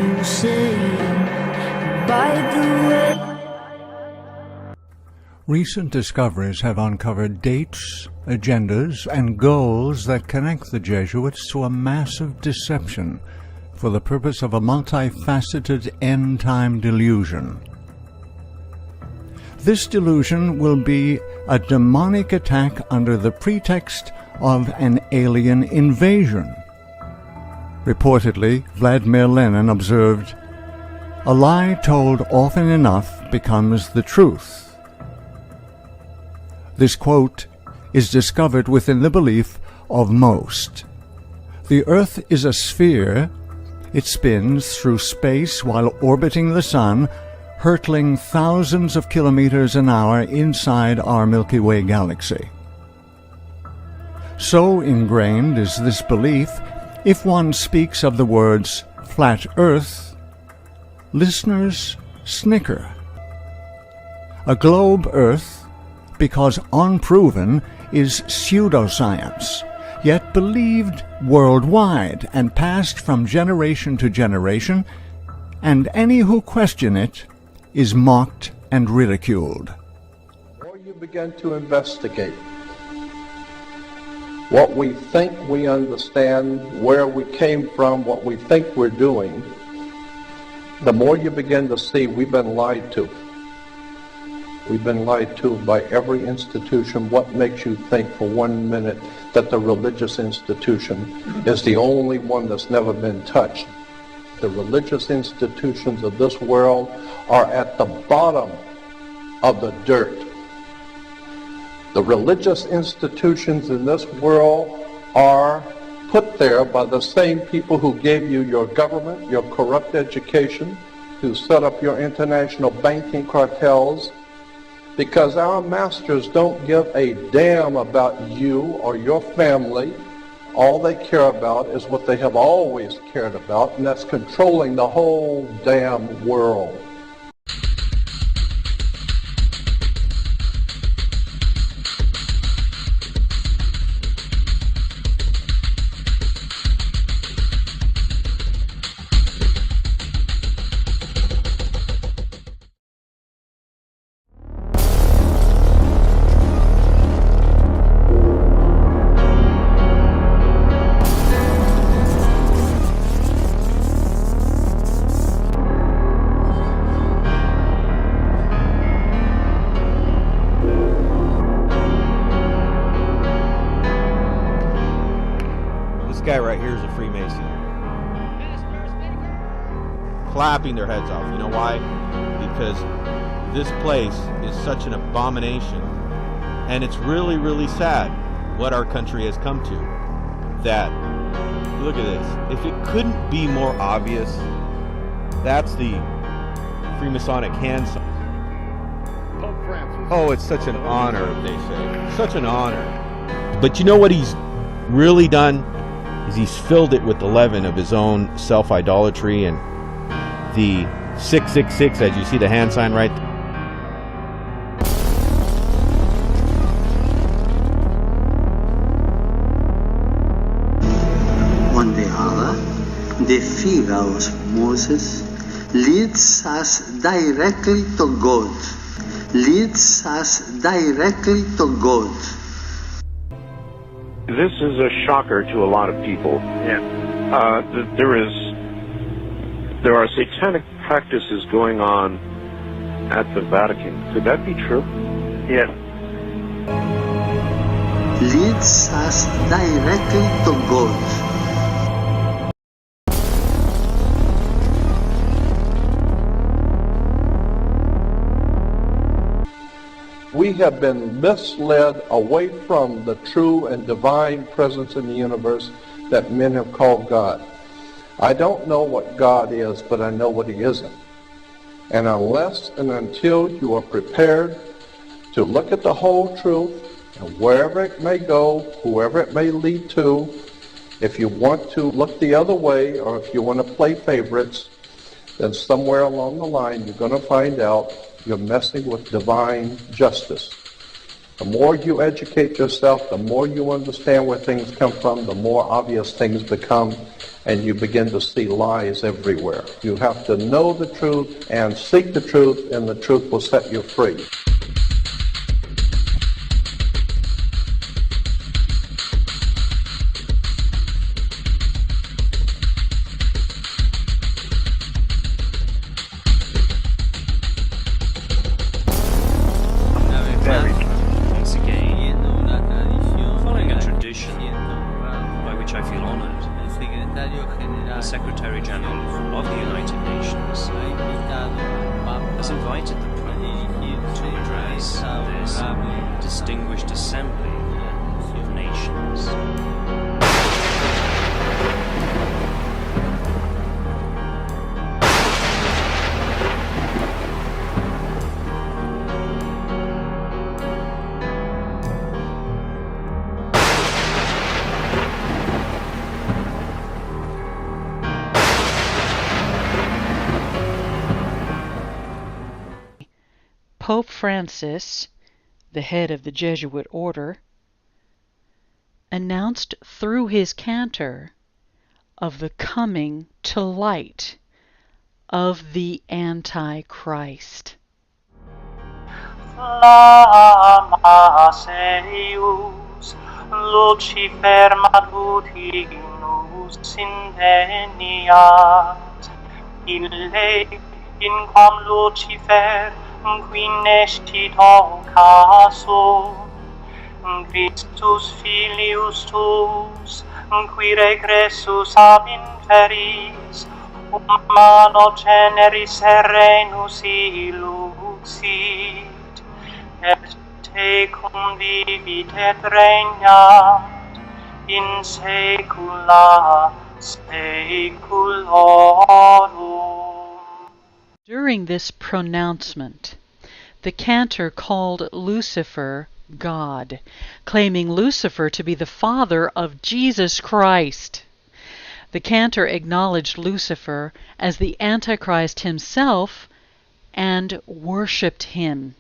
you say, by the way. Recent discoveries have uncovered dates, agendas, and goals that connect the Jesuits to a massive deception for the purpose of a multifaceted end-time delusion. This delusion will be a demonic attack under the pretext of an alien invasion. Reportedly, Vladimir Lenin observed, "A lie told often enough becomes the truth." This quote is discovered within the belief of most. The Earth is a sphere. It spins through space while orbiting the Sun, hurtling thousands of kilometers an hour inside our Milky Way galaxy. So ingrained is this belief, if one speaks of the words flat Earth, listeners snicker. A globe Earth, because unproven, is pseudoscience, yet believed worldwide and passed from generation to generation, and any who question it is mocked and ridiculed. The more you begin to investigate what we think we understand, where we came from, what we think we're doing, the more you begin to see we've been lied to. We've been lied to by every institution. What makes you think for 1 minute that the religious institution is the only one that's never been touched? The religious institutions of this world are at the bottom of the dirt. The religious institutions in this world are put there by the same people who gave you your government, your corrupt education, who set up your international banking cartels, because our masters don't give a damn about you or your family. All they care about is what they have always cared about, and that's controlling the whole damn world. Guy right here is a Freemason. Clapping their heads off. You know why? Because this place is such an abomination, and it's really, really sad what our country has come to. That, look at this. If it couldn't be more obvious, that's the Freemasonic hand sign. Pope Francis. Oh, it's such an honor, they say. Such an honor. But you know what he's really done? Is he's filled it with the leaven of his own self-idolatry and the 666, as you see the hand sign right there. On the other, the figure of Moses leads us directly to God. Leads us directly to God. This is a shocker to a lot of people. Yeah. There are satanic practices going on at the Vatican. Could that be true? Yes. Leads us directly to God. We have been misled away from the true and divine presence in the universe that men have called God. I don't know what God is, but I know what he isn't. And unless and until you are prepared to look at the whole truth, and wherever it may go, whoever it may lead to, if you want to look the other way, or if you want to play favorites, then somewhere along the line you're going to find out you're messing with divine justice. The more you educate yourself, the more you understand where things come from, the more obvious things become, and you begin to see lies everywhere. You have to know the truth and seek the truth, and the truth will set you free. Following a tradition by which I feel honored, the Secretary General of the United Nations has invited the Pope to address this distinguished assembly of nations. Pope Francis, the head of the Jesuit order, announced through his cantor of the coming to light of the Antichrist. Flammas eius, Lucifer matutinus indeniat, ille in quam Lucifer qui nescit occasum, Christus filius tuus, qui regressus ab inferis, humano generis serenus illuxit, et tecum vivit et regnat in saecula saeculorum. During this pronouncement, the cantor called Lucifer God, claiming Lucifer to be the father of Jesus Christ. The cantor acknowledged Lucifer as the Antichrist himself and worshipped him.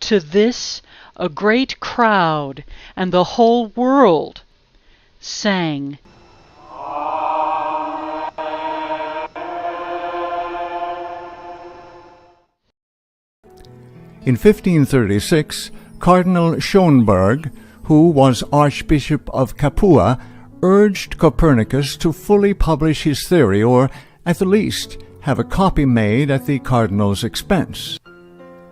To this, a great crowd and the whole world sang, In 1536, Cardinal Schönberg, who was Archbishop of Capua, urged Copernicus to fully publish his theory, or at the least have a copy made at the cardinal's expense.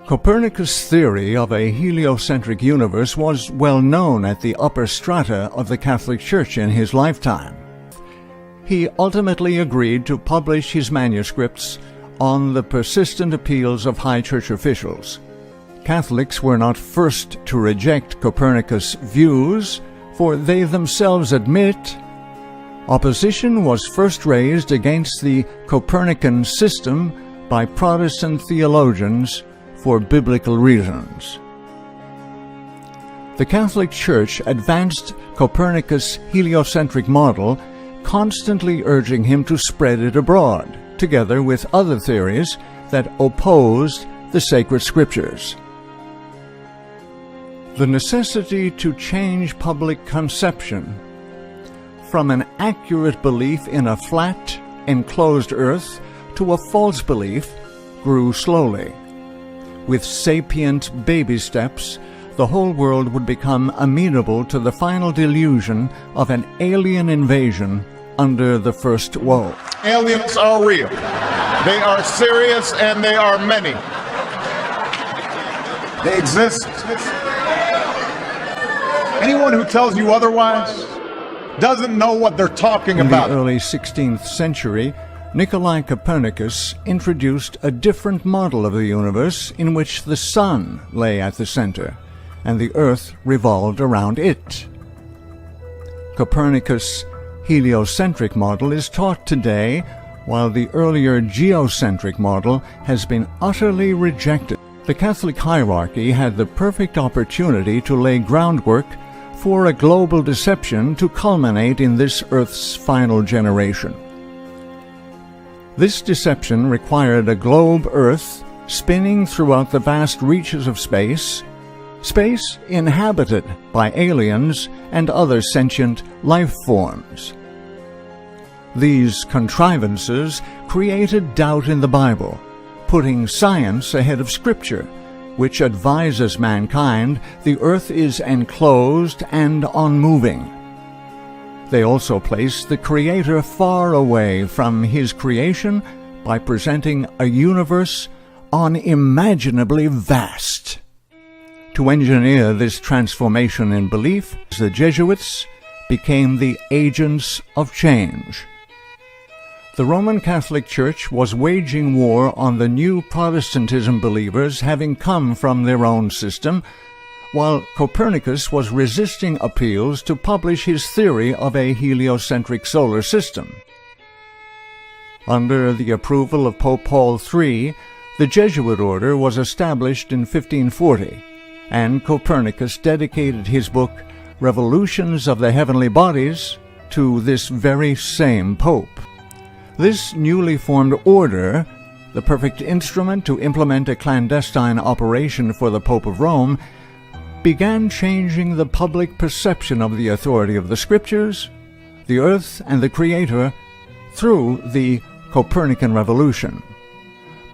Copernicus' theory of a heliocentric universe was well known at the upper strata of the Catholic Church in his lifetime. He ultimately agreed to publish his manuscripts on the persistent appeals of high church officials. Catholics were not first to reject Copernicus' views, for they themselves admit opposition was first raised against the Copernican system by Protestant theologians for biblical reasons. The Catholic Church advanced Copernicus' heliocentric model, constantly urging him to spread it abroad, together with other theories that opposed the sacred scriptures. The necessity to change public conception from an accurate belief in a flat, enclosed earth to a false belief grew slowly. With sapient baby steps, the whole world would become amenable to the final delusion of an alien invasion under the first woe. Aliens are real. They are serious and they are many. They exist. Anyone who tells you otherwise doesn't know what they're talking about. In the early 16th century, Nicolae Copernicus introduced a different model of the universe in which the sun lay at the center and the earth revolved around it. Copernicus' heliocentric model is taught today, while the earlier geocentric model has been utterly rejected. The Catholic hierarchy had the perfect opportunity to lay groundwork for a global deception to culminate in this Earth's final generation. This deception required a globe Earth spinning throughout the vast reaches of space, Space inhabited by aliens and other sentient life forms. These contrivances created doubt in the Bible, putting science ahead of Scripture, which advises mankind the earth is enclosed and unmoving. They also place the Creator far away from His creation by presenting a universe unimaginably vast. To engineer this transformation in belief, the Jesuits became the agents of change. The Roman Catholic Church was waging war on the new Protestantism believers having come from their own system, while Copernicus was resisting appeals to publish his theory of a heliocentric solar system. Under the approval of Pope Paul III, the Jesuit order was established in 1540, and Copernicus dedicated his book, Revolutions of the Heavenly Bodies, to this very same Pope. This newly formed order, the perfect instrument to implement a clandestine operation for the Pope of Rome, began changing the public perception of the authority of the Scriptures, the earth, and the Creator through the Copernican Revolution.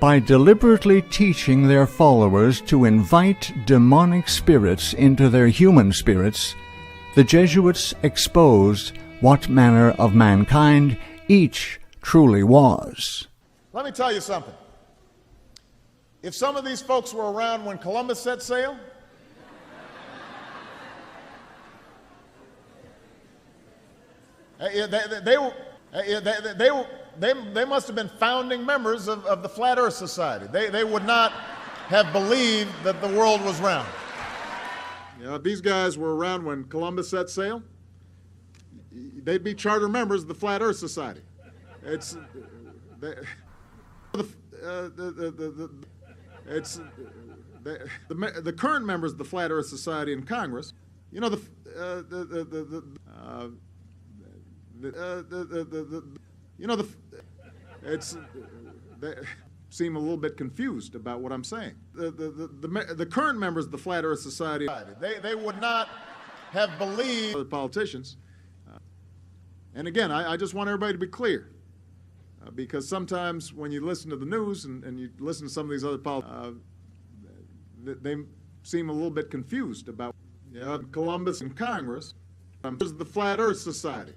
By deliberately teaching their followers to invite demonic spirits into their human spirits, the Jesuits exposed what manner of mankind each truly was. Let me tell you something. If some of these folks were around when Columbus set sail, they must have been founding members of the Flat Earth Society. They would not have believed that the world was round. You know, if these guys were around when Columbus set sail, they'd be charter members of the Flat Earth Society. It's the current members of the Flat Earth Society in Congress. You know, they seem a little bit confused about what I'm saying. The current members of the Flat Earth Society, they would not have believed other politicians. And again, I just want everybody to be clear, because sometimes when you listen to the news and you listen to some of these other politicians, they seem a little bit confused about Columbus and Congress. This is the Flat Earth Society.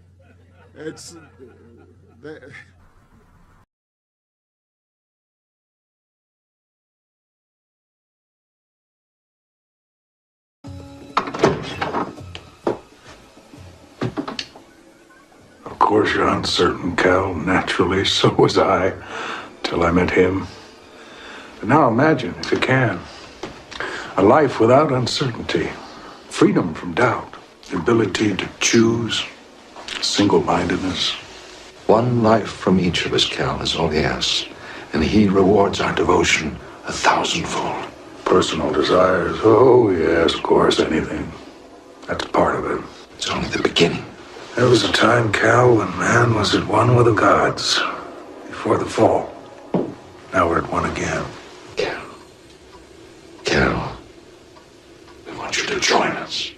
Of course you're uncertain, Cal. Naturally, so was I, till I met him. But now imagine, if you can, a life without uncertainty, freedom from doubt, the ability to choose, single-mindedness. One life from each of us, Cal, is all he asks. And he rewards our devotion 1,000-fold. Personal desires, oh yes, of course, anything. That's part of it. It's only the beginning. There was a time, Cal, when man was at one with the gods before the fall. Now we're at one again. Cal, we want you to join us.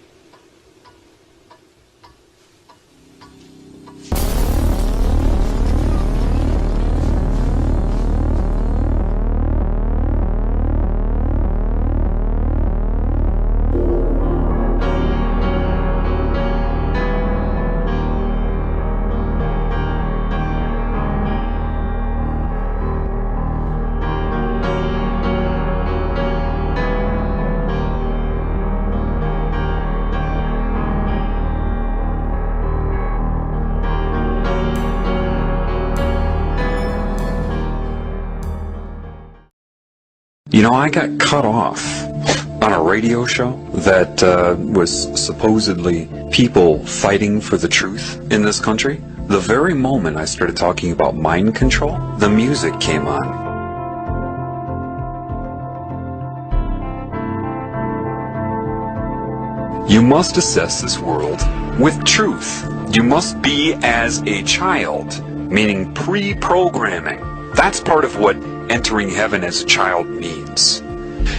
You know, I got cut off on a radio show that was supposedly people fighting for the truth in this country. The very moment I started talking about mind control, the music came on. You must assess this world with truth. You must be as a child, meaning pre-programming. That's part of what entering heaven as a child means.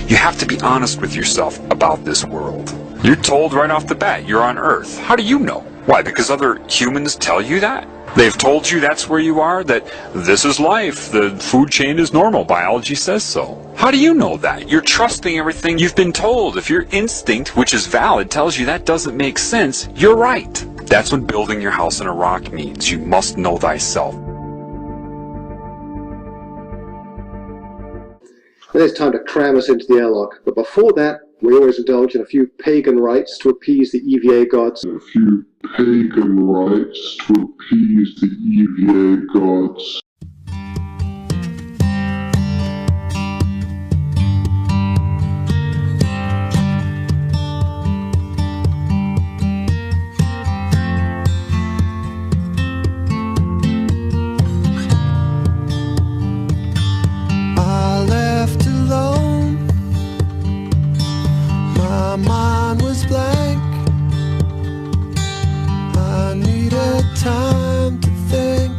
You have to be honest with yourself about this world. You're told right off the bat you're on Earth. How do you know? Why? Because other humans tell you that? They've told you that's where you are, that this is life, the food chain is normal, biology says so. How do you know that? You're trusting everything you've been told. If your instinct, which is valid, tells you that doesn't make sense, you're right. That's what building your house on a rock means. You must know thyself. Then it's time to cram us into the airlock. But before that, we always indulge in a few pagan rites to appease the EVA gods. A few pagan rites to appease the EVA gods. I left alone. My mind was blank. I needed time to think,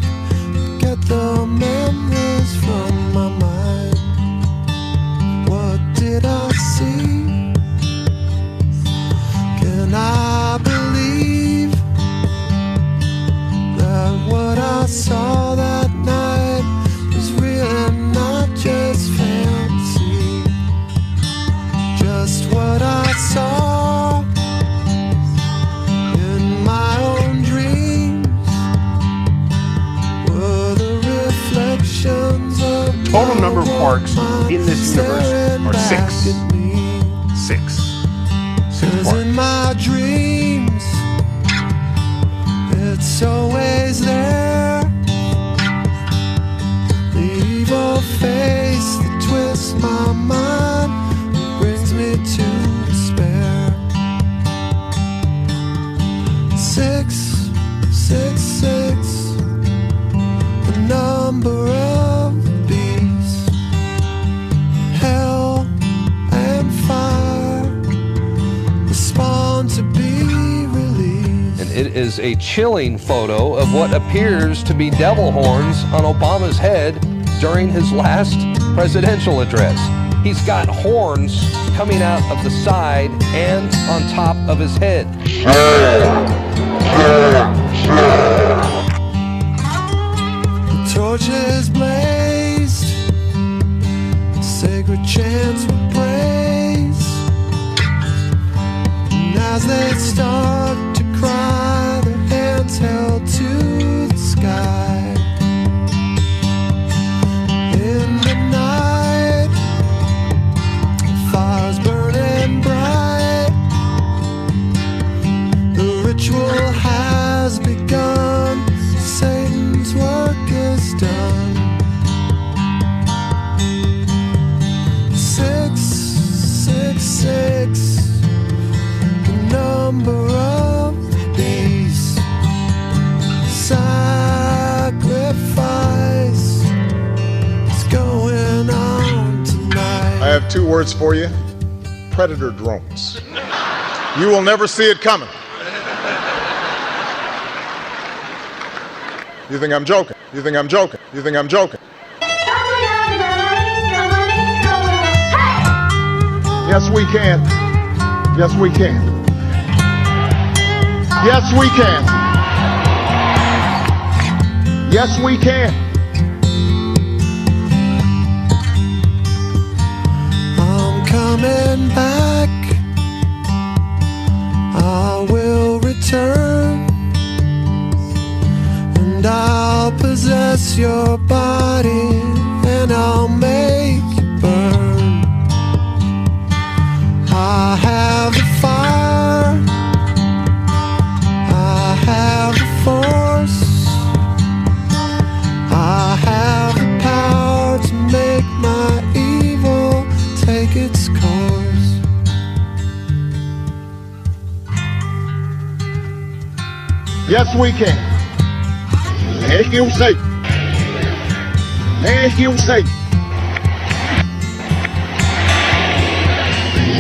get the memories from my mind. What did I see? Can I believe that what I saw that night was real and not just fantasy? Just what I saw in my own dreams were the reflections of Total number of quarks in this universe are 6. 6. 6 'Cause in quarks. my dreams it's always there. The evil face that twists my mind brings me to despair. 6, 6, 6, the number of the beast. Hell and fire respond to be released. And it is a chilling photo of what appears to be devil horns on Obama's head during his last presidential address. He's got horns coming out of the side and on top of his head. The torches blazed, sacred chants were praised, and as they start to cry, their hands held to the sky. In the night, fires burning bright, the ritual has begun, Satan's work is done. 6, 6, 6, the number of the beast. Sacrifice is going on tonight. I have 2 words for you. Predator drones. You will never see it coming. You think I'm joking? You think I'm joking? You think I'm joking? Yes, we can. Yes, we can. Yes, we can. Yes, we can. I'm coming back. I will return, and I'll possess your body, and I'll make you burn. I have the fire, I have the force, I have the power to make my evil take its course. Yes, we can. Thank you, Satan. Thank you, Satan.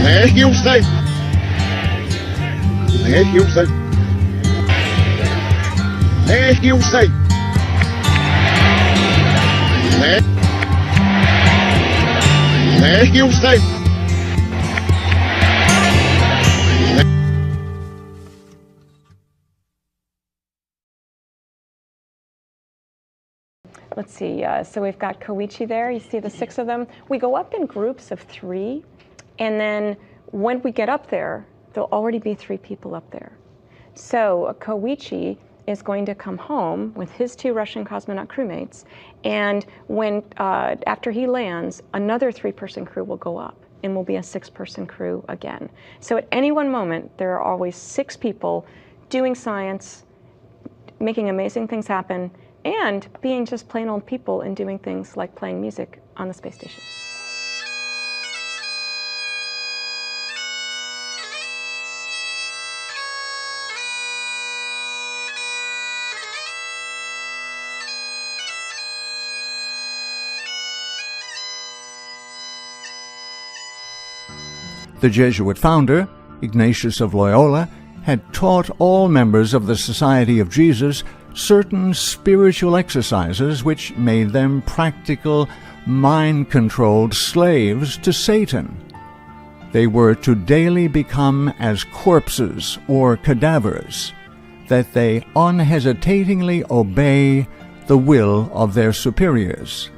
Thank you, Satan. Thank you, Satan. Thank you, Satan. Thank you, Satan. let's see, so we've got Koichi there. You see the 6 of them. We go up in groups of 3, and then when we get up there, there'll already be 3 people up there. So Koichi is going to come home with his 2 Russian cosmonaut crewmates, and when after he lands, another 3-person crew will go up, and will be a 6-person crew again. So at any one moment, there are always 6 people doing science, making amazing things happen, and being just plain old people and doing things like playing music on the space station. The Jesuit founder, Ignatius of Loyola, had taught all members of the Society of Jesus certain spiritual exercises which made them practical, mind-controlled slaves to Satan. They were to daily become as corpses or cadavers, that they unhesitatingly obey the will of their superiors.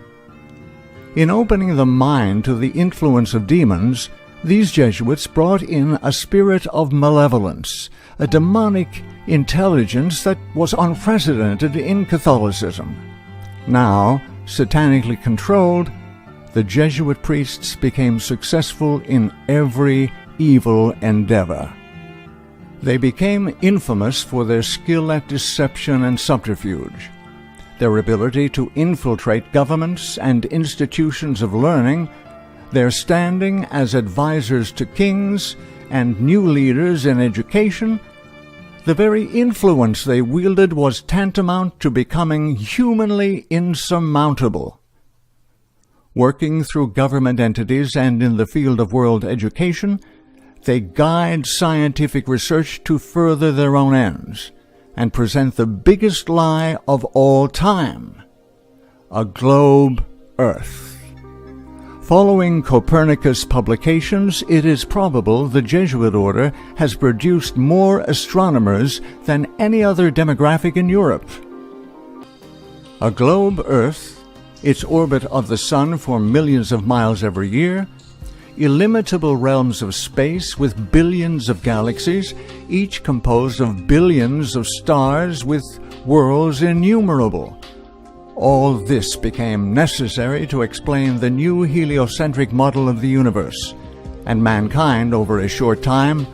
In opening the mind to the influence of demons, these Jesuits brought in a spirit of malevolence, a demonic intelligence that was unprecedented in Catholicism. Now, satanically controlled, the Jesuit priests became successful in every evil endeavor. They became infamous for their skill at deception and subterfuge, their ability to infiltrate governments and institutions of learning, their standing as advisors to kings and new leaders in education. The very influence they wielded was tantamount to becoming humanly insurmountable. Working through government entities and in the field of world education, they guide scientific research to further their own ends and present the biggest lie of all time, a globe Earth. Following Copernicus' publications, it is probable the Jesuit order has produced more astronomers than any other demographic in Europe. A globe Earth, its orbit of the Sun for millions of miles every year, illimitable realms of space with billions of galaxies, each composed of billions of stars with worlds innumerable. All this became necessary to explain the new heliocentric model of the universe, and mankind, over a short time,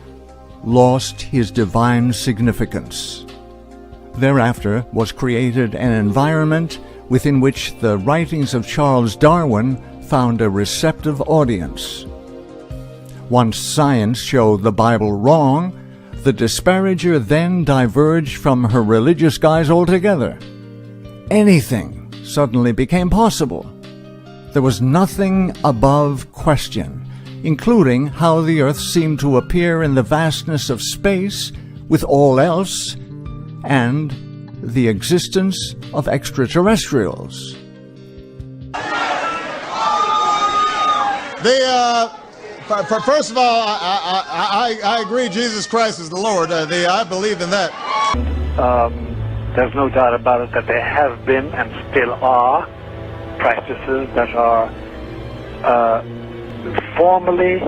lost his divine significance. Thereafter was created an environment within which the writings of Charles Darwin found a receptive audience. Once science showed the Bible wrong, the disparager then diverged from her religious guise altogether. Anything suddenly became possible. There was nothing above question, including how the earth seemed to appear in the vastness of space with all else, and the existence of extraterrestrials. First of all, I agree Jesus Christ is the Lord. I believe in that. There's no doubt about it that there have been and still are practices that are formally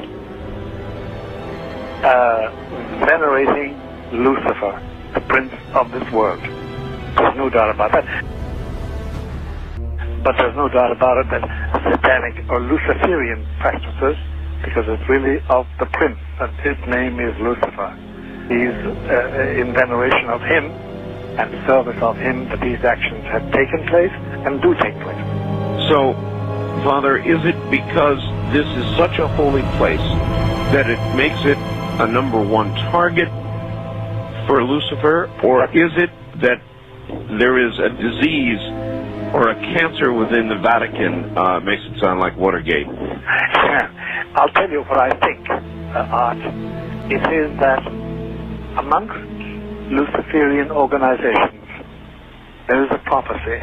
venerating Lucifer, the prince of this world. There's no doubt about that. But there's no doubt about it that satanic or Luciferian practices, because it's really of the prince, and his name is Lucifer. He's in veneration of him and service of him that these actions have taken place and do take place. So, Father, is it because this is such a holy place that it makes it a #1 target for Lucifer, or is it that there is a disease or a cancer within the Vatican? Makes it sound like Watergate. I'll tell you what I think, Art. It is that amongst Luciferian organizations, there is a prophecy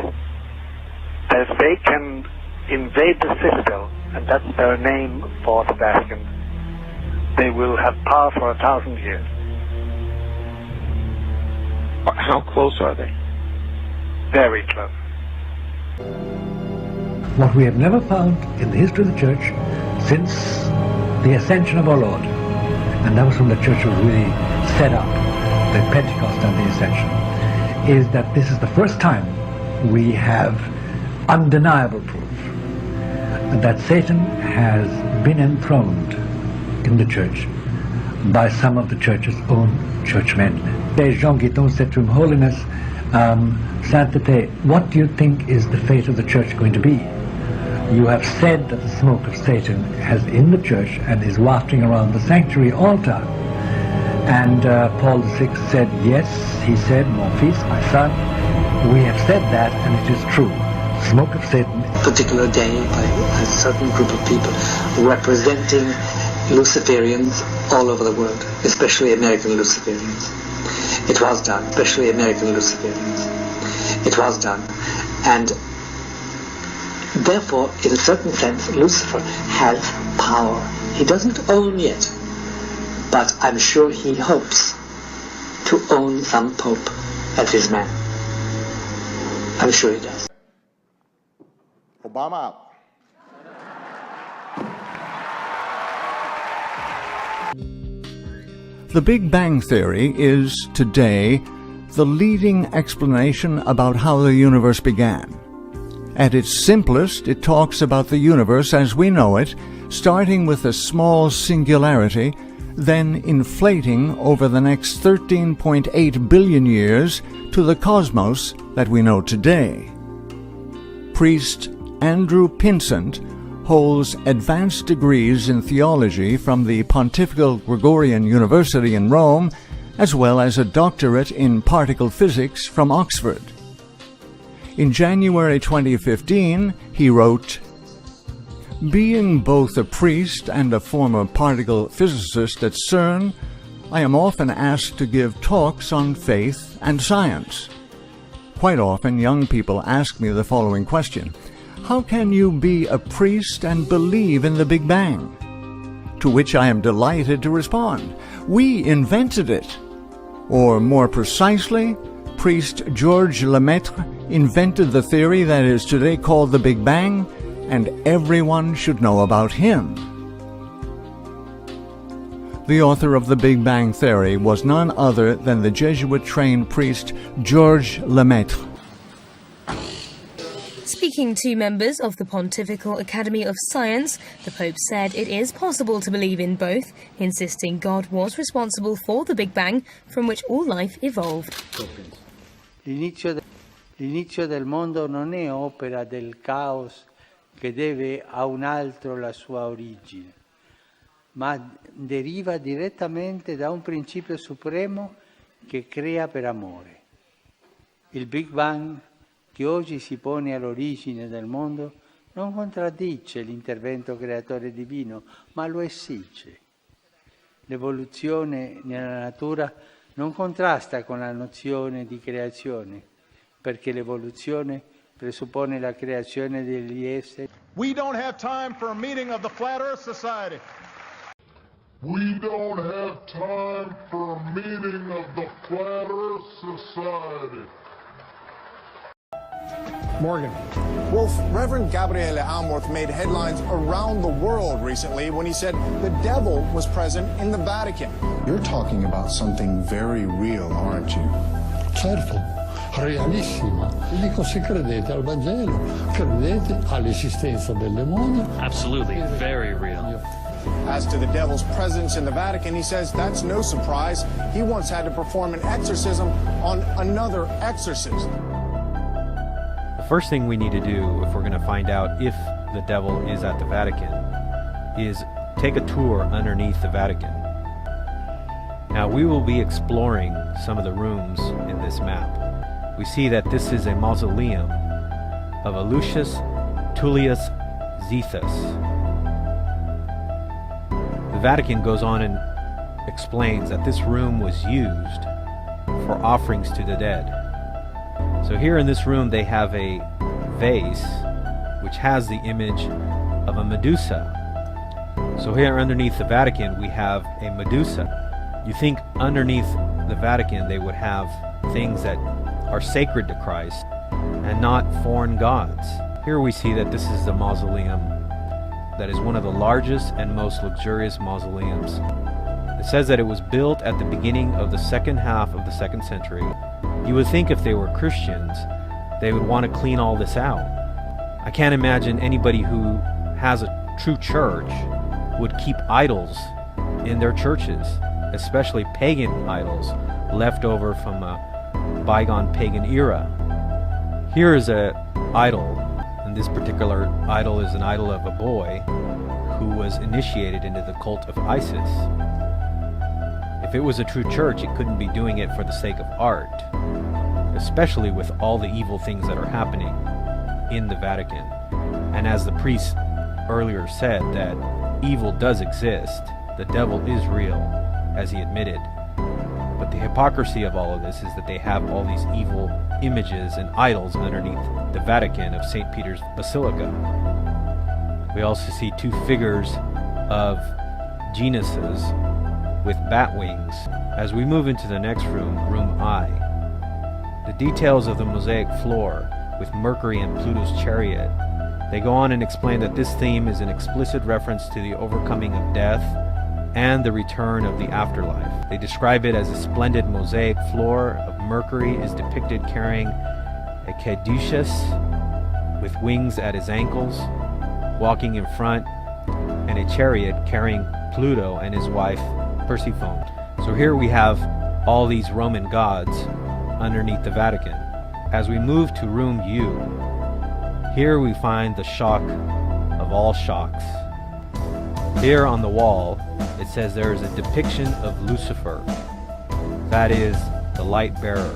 that if they can invade the citadel, and that's their name for the Vatican, they will have power for 1,000 years. How close are they? Very close. What we have never found in the history of the church since the ascension of our Lord, and that was when the church was really set up, the Pentecost and the ascension, is that this is the first time we have undeniable proof that Satan has been enthroned in the church by some of the church's own churchmen. Jean Guiton said to him, Holiness, Sanctity, what do you think is the fate of the church going to be? You have said that the smoke of Satan has in the church and is wafting around the sanctuary altar. And Paul VI said, yes, he said, mon fils, my son, we have said that and it is true. Smoke of Satan. A particular day by a certain group of people representing Luciferians all over the world, especially American Luciferians. It was done, especially American Luciferians. It was done. And therefore, in a certain sense, Lucifer has power. He doesn't own yet, but I'm sure he hopes to own some pope as his man. I'm sure he does. Obama out. The Big Bang Theory is, today, the leading explanation about how the universe began. At its simplest, it talks about the universe as we know it, starting with a small singularity, then inflating over the next 13.8 billion years to the cosmos that we know today. Priest Andrew Pinsent holds advanced degrees in theology from the Pontifical Gregorian University in Rome, as well as a doctorate in particle physics from Oxford. In January 2015, he wrote, "Being both a priest and a former particle physicist at CERN, I am often asked to give talks on faith and science. Quite often, young people ask me the following question: how can you be a priest and believe in the Big Bang? To which I am delighted to respond, we invented it. Or more precisely, priest Georges Lemaitre invented the theory that is today called the Big Bang, and everyone should know about him." The author of the Big Bang Theory was none other than the Jesuit-trained priest Georges Lemaitre. Speaking to members of the Pontifical Academy of Science, the Pope said it is possible to believe in both, insisting God was responsible for the Big Bang from which all life evolved. L'inizio del mondo non è opera del caos che deve a un altro la sua origine, ma deriva direttamente da un principio supremo che crea per amore. Il Big Bang, che oggi si pone all'origine del mondo, non contraddice l'intervento creatore divino, ma lo esige. L'evoluzione nella natura non contrasta con la nozione di creazione, perché l'evoluzione presuppone la creazione degli esseri. We don't have time for a meeting of the Flat Earth Society. We don't have time for a meeting of the Flat Earth Society. Morgan. Wolf, Reverend Gabriele Amorth made headlines around the world recently when he said the devil was present in the Vatican. You're talking about something very real, aren't you? Certo, realissima. Vi dico, se credete al Vangelo, credete all'esistenza del demonio. Absolutely, very real. As to the devil's presence in the Vatican, he says that's no surprise. He once had to perform an exorcism on another exorcist. The first thing we need to do if we're going to find out if the devil is at the Vatican is take a tour underneath the Vatican. Now we will be exploring some of the rooms in this map. We see that this is a mausoleum of Lucius Tullius Zethus. The Vatican goes on and explains that this room was used for offerings to the dead. So here in this room they have a vase which has the image of a Medusa. So here underneath the Vatican we have a Medusa. You think underneath the Vatican they would have things that are sacred to Christ. and not foreign gods. Here we see that this is a mausoleum that is one of the largest and most luxurious mausoleums. It says that it was built at the beginning of the second half of the 2nd century. You would think if they were Christians, they would want to clean all this out. I can't imagine anybody who has a true church would keep idols in their churches, especially pagan idols left over from a bygone pagan era. Here is an idol, and this particular idol is an idol of a boy who was initiated into the cult of Isis. If it was a true church, it couldn't be doing it for the sake of art, especially with all the evil things that are happening in the Vatican. And as the priest earlier said, that evil does exist, the devil is real, as he admitted. But the hypocrisy of all of this is that they have all these evil images and idols underneath the Vatican of St. Peter's Basilica. We also see 2 figures of genuses with bat wings. As we move into the next room, room I, the details of the mosaic floor with Mercury and Pluto's chariot, they go on and explain that this theme is an explicit reference to the overcoming of death and the return of the afterlife. They describe it as a splendid mosaic floor of Mercury is depicted carrying a caduceus with wings at his ankles, walking in front, and a chariot carrying Pluto and his wife Persephone. So here we have all these Roman gods underneath the Vatican. As we move to room U, here we find the shock of all shocks. Here on the wall, it says there is a depiction of Lucifer, that is, the light bearer,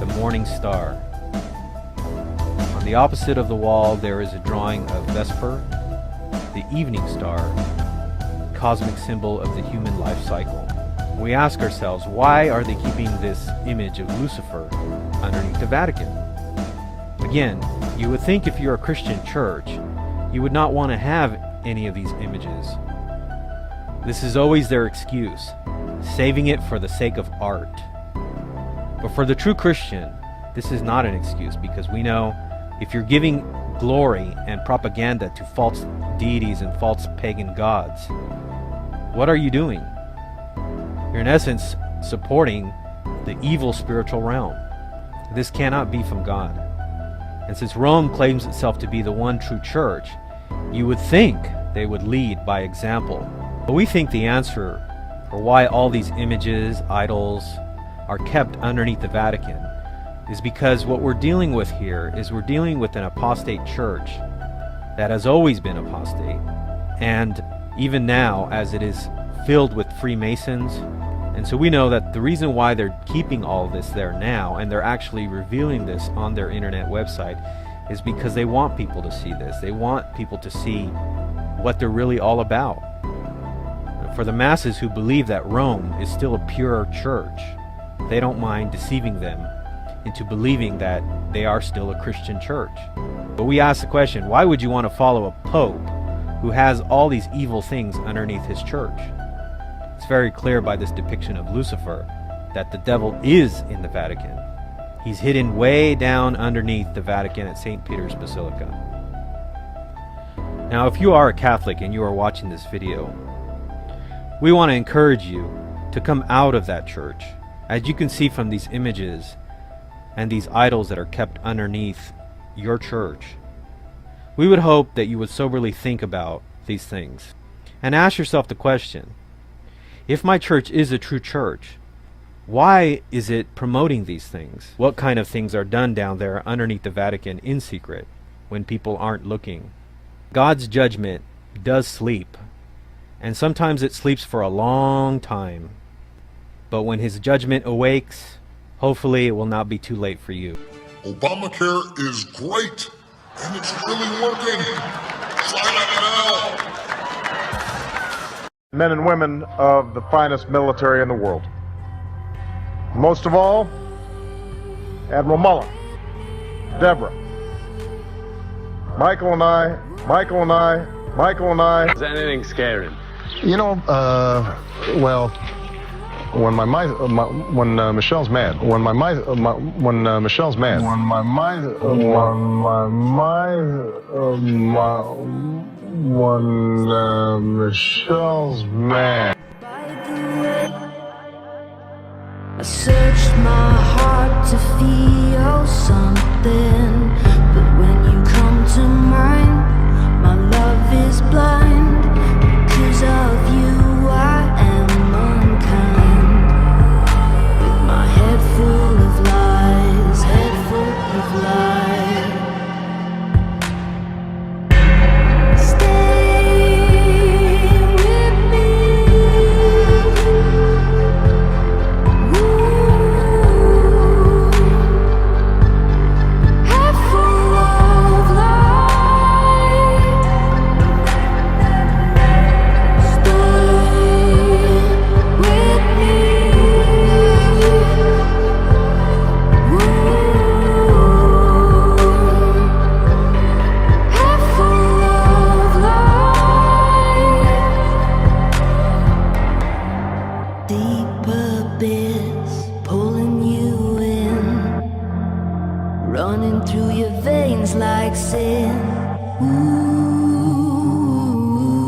the morning star. On the opposite of the wall, there is a drawing of Vesper, the evening star, cosmic symbol of the human life cycle. We ask ourselves, why are they keeping this image of Lucifer underneath the Vatican? Again, you would think if you're a Christian church, you would not want to have any of these images. This is always their excuse, saving it for the sake of art. But for the true Christian, this is not an excuse, because we know if you're giving glory and propaganda to false deities and false pagan gods, what are you doing? You're in essence supporting the evil spiritual realm. This cannot be from God. And since Rome claims itself to be the one true church, you would think they would lead by example. But we think the answer for why all these images, idols, are kept underneath the Vatican is because what we're dealing with here is we're dealing with an apostate church that has always been apostate, and even now as it is filled with Freemasons. And so we know that the reason why they're keeping all of this there now, and they're actually revealing this on their internet website, is because they want people to see this. They want people to see what they're really all about. For the masses who believe that Rome is still a pure church, they don't mind deceiving them into believing that they are still a Christian church. But we ask the question, why would you want to follow a pope who has all these evil things underneath his church? It's very clear by this depiction of Lucifer that the devil is in the Vatican. He's hidden way down underneath the Vatican at St. Peter's Basilica. Now, if you are a Catholic and you are watching this video, we want to encourage you to come out of that church. As you can see from these images and these idols that are kept underneath your church, we would hope that you would soberly think about these things and ask yourself the question, if my church is a true church, why is it promoting these things? What kind of things are done down there underneath the Vatican in secret when people aren't looking? God's judgment does sleep, and sometimes it sleeps for a long time. But when his judgment awakes, hopefully it will not be too late for you. Obamacare is great, and it's really working. Sign up now. Men and women of the finest military in the world. Most of all, Admiral Mullen, Deborah, Michael and I. Is anything scaring? You know, well, When Michelle's mad. When Michelle's mad. When Michelle's mad. I searched my heart to feel something, but when you come to mine, my love is blind. Because of you I am unkind, with my head full of lies, head full of lies. Stay with me. Head full of lies. Running through your veins like sin.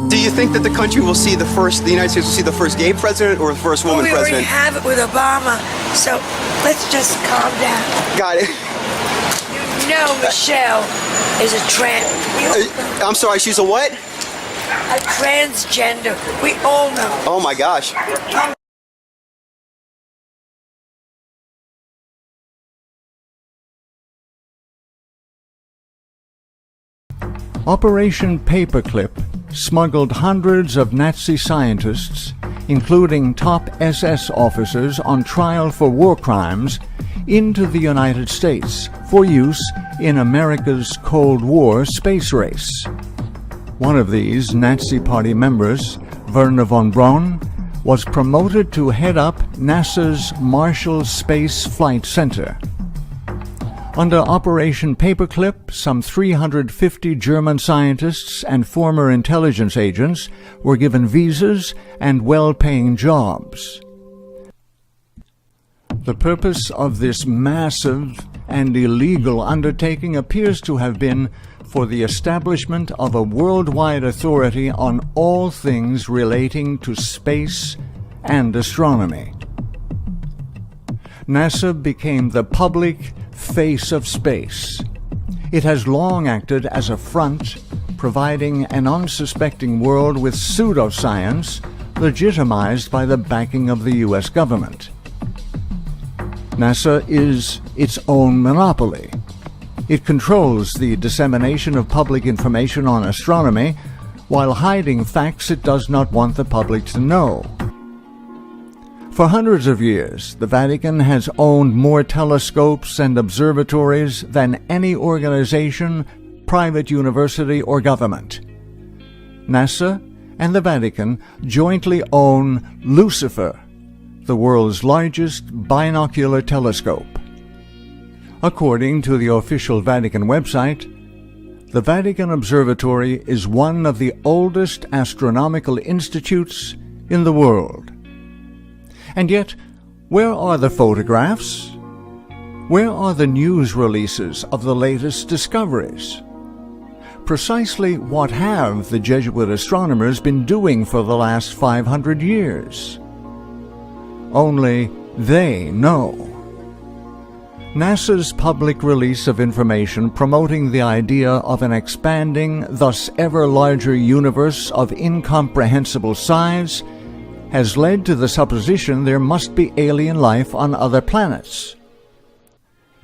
Do you think that the country will see the United States will see the first gay president or the first woman we president? already have it with Obama, so let's just calm down. Got it. You know Michelle is a I'm sorry, she's a what? a transgender. We all know. Oh my gosh. Operation Paperclip smuggled hundreds of Nazi scientists, including top SS officers on trial for war crimes, into the United States for use in America's Cold War space race. One of these Nazi Party members, Werner von Braun, was promoted to head up NASA's Marshall Space Flight Center. Under Operation Paperclip, some 350 German scientists and former intelligence agents were given visas and well-paying jobs. The purpose of this massive and illegal undertaking appears to have been for the establishment of a worldwide authority on all things relating to space and astronomy. NASA became the public face of space. It has long acted as a front, providing an unsuspecting world with pseudoscience legitimized by the backing of the U.S. government. NASA is its own monopoly. It controls the dissemination of public information on astronomy while hiding facts it does not want the public to know. For hundreds of years, the Vatican has owned more telescopes and observatories than any organization, private university, or government. NASA and the Vatican jointly own Lucifer, the world's largest binocular telescope. According to the official Vatican website, the Vatican Observatory is one of the oldest astronomical institutes in the world. And yet, where are the photographs? Where are the news releases of the latest discoveries? Precisely what have the Jesuit astronomers been doing for the last 500 years? Only they know. NASA's public release of information promoting the idea of an expanding, thus ever larger universe of incomprehensible size has led to the supposition there must be alien life on other planets.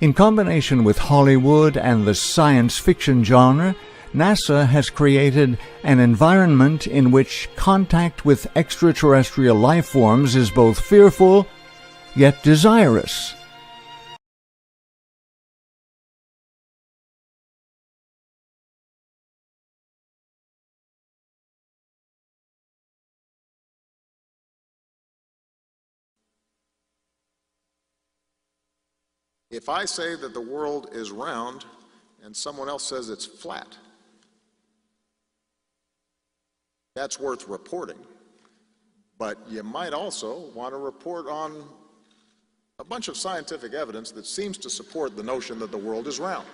In combination with Hollywood and the science fiction genre, NASA has created an environment in which contact with extraterrestrial life forms is both fearful yet desirous. If I say that the world is round and someone else says it's flat, that's worth reporting. But you might also want to report on a bunch of scientific evidence that seems to support the notion that the world is round.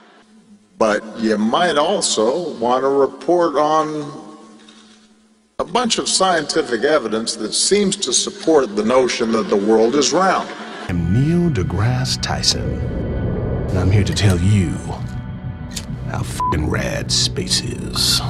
But you might also want to report on a bunch of scientific evidence that seems to support the notion that the world is round. I'm Neil deGrasse Tyson, and I'm here to tell you how f***ing rad space is.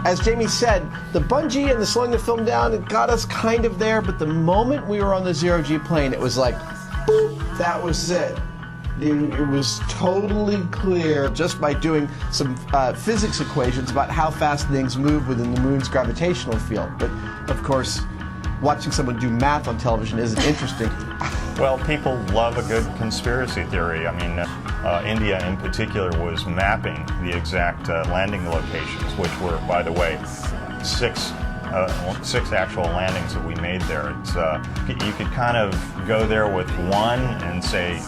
As Jamie said, the bungee and the slowing the film down, it got us kind of there, but the moment we were on the zero-G plane, it was like, boop, that was it. It was totally clear just by doing some physics equations about how fast things move within the moon's gravitational field. But, of course, watching someone do math on television isn't interesting. Well, people love a good conspiracy theory. I mean, India in particular was mapping the exact landing locations, which were, by the way, six actual landings that we made there. It's you could kind of go there with one and say,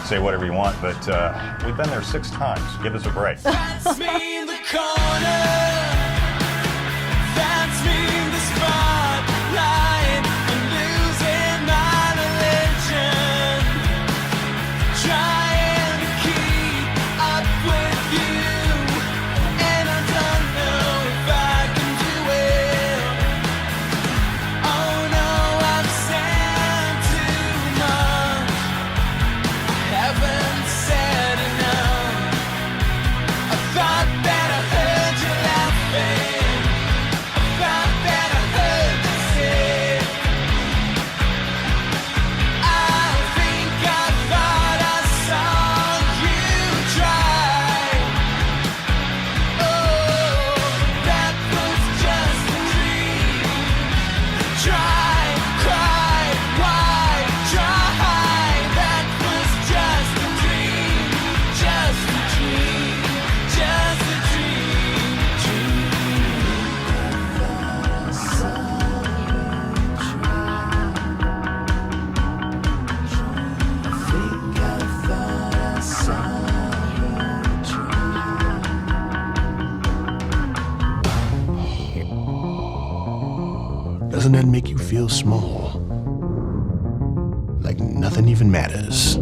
say whatever you want, but we've been there 6 times. Give us a break. That's me in the corner. That's me in the spotlight. I'm losing my religion. Trying to keep up with you, and I don't know if I can do it. Oh no, I've said too much. I haven't said enough. I thought that I heard you laugh. Doesn't that make you feel small? Like nothing even matters.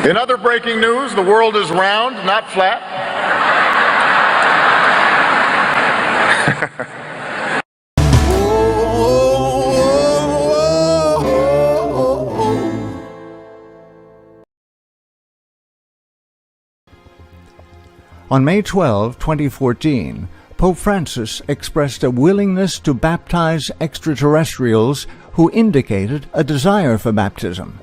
In other breaking news, the world is round, not flat. On May 12, 2014, Pope Francis expressed a willingness to baptize extraterrestrials who indicated a desire for baptism.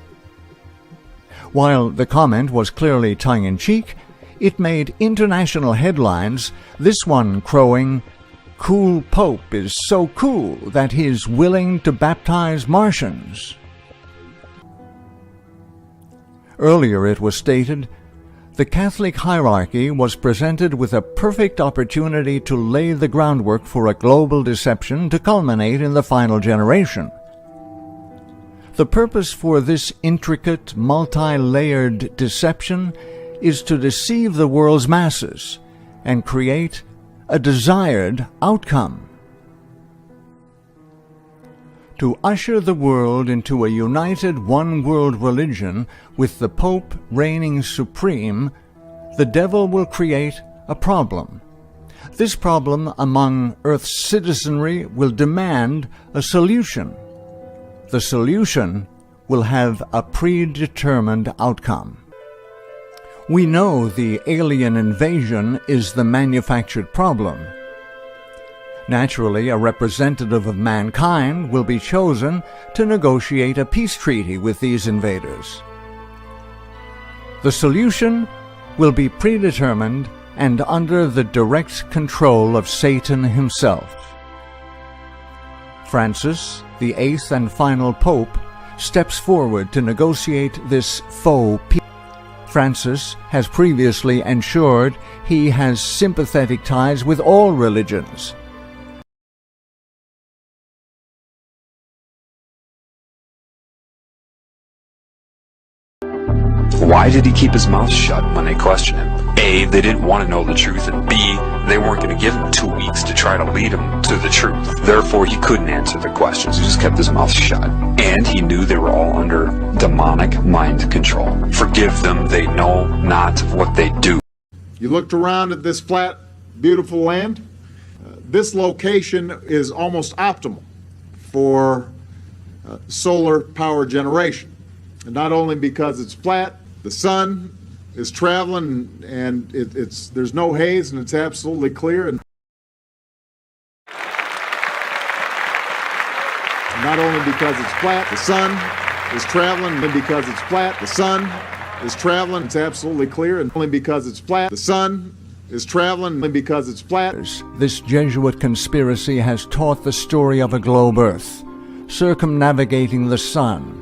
While the comment was clearly tongue-in-cheek, it made international headlines, this one crowing, "Cool Pope is so cool that he's willing to baptize Martians." Earlier it was stated, the Catholic hierarchy was presented with a perfect opportunity to lay the groundwork for a global deception to culminate in the final generation. The purpose for this intricate, multi-layered deception is to deceive the world's masses and create a desired outcome. To usher the world into a united one-world religion with the Pope reigning supreme, the devil will create a problem. This problem among Earth's citizenry will demand a solution. The solution will have a predetermined outcome. We know the alien invasion is the manufactured problem. Naturally, a representative of mankind will be chosen to negotiate a peace treaty with these invaders. The solution will be predetermined and under the direct control of Satan himself. Francis, the eighth and final Pope, steps forward to negotiate this faux peace. Francis has previously ensured he has sympathetic ties with all religions. Why did he keep his mouth shut when they questioned him? A, they didn't want to know the truth, and B, they weren't going to give him 2 weeks to try to lead him to the truth. Therefore, he couldn't answer the questions. He just kept his mouth shut. And he knew they were all under demonic mind control. Forgive them, they know not what they do. You looked around at this flat, beautiful land. This location is almost optimal for solar power generation. And not only because it's flat, the sun is traveling and there's no haze and it's absolutely clear. And not only because it's flat, the sun is traveling, and because it's flat, the sun is traveling, it's absolutely clear, and only because it's flat, the sun is traveling, and because it's flat. This Jesuit conspiracy has taught the story of a globe Earth, circumnavigating the sun,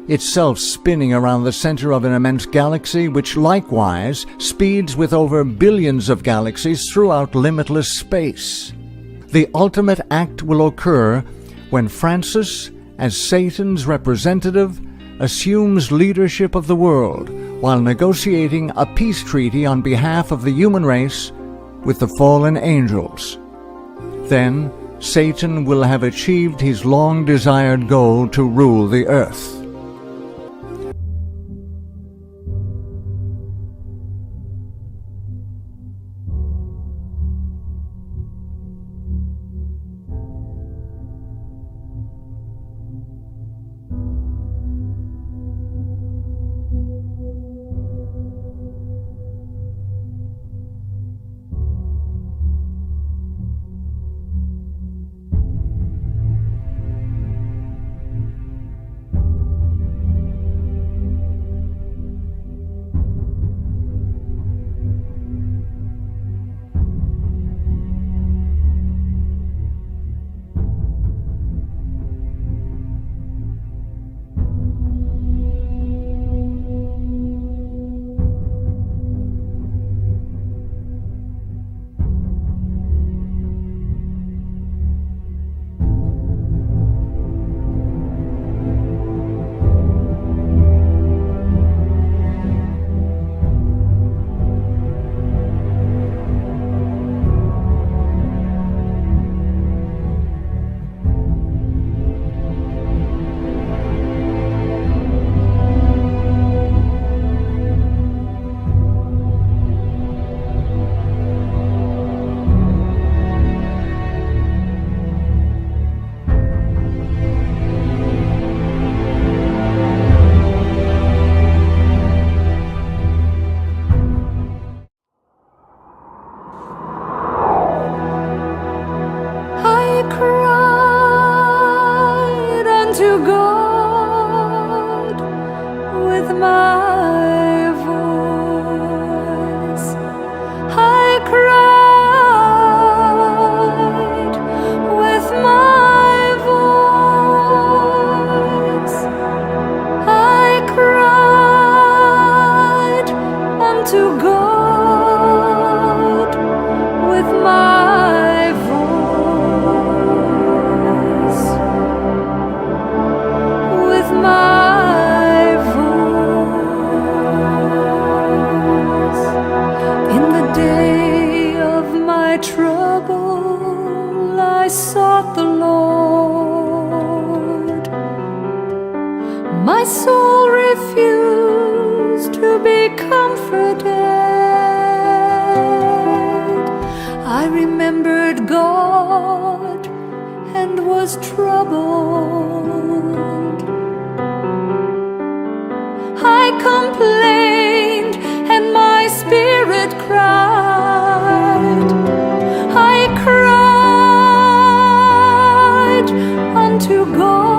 itself spinning around the center of an immense galaxy which likewise speeds with over billions of galaxies throughout limitless space. The ultimate act will occur when Francis, as Satan's representative, assumes leadership of the world while negotiating a peace treaty on behalf of the human race with the fallen angels. Then Satan will have achieved his long-desired goal to rule the earth. cried unto God with my voice. I cried with my voice. I cried unto God with my voice. With my voice. In the day of my trouble, I sought the Lord. My soul refused to be comforted. I remembered God and was troubled. I complained and my spirit cried. I cried unto God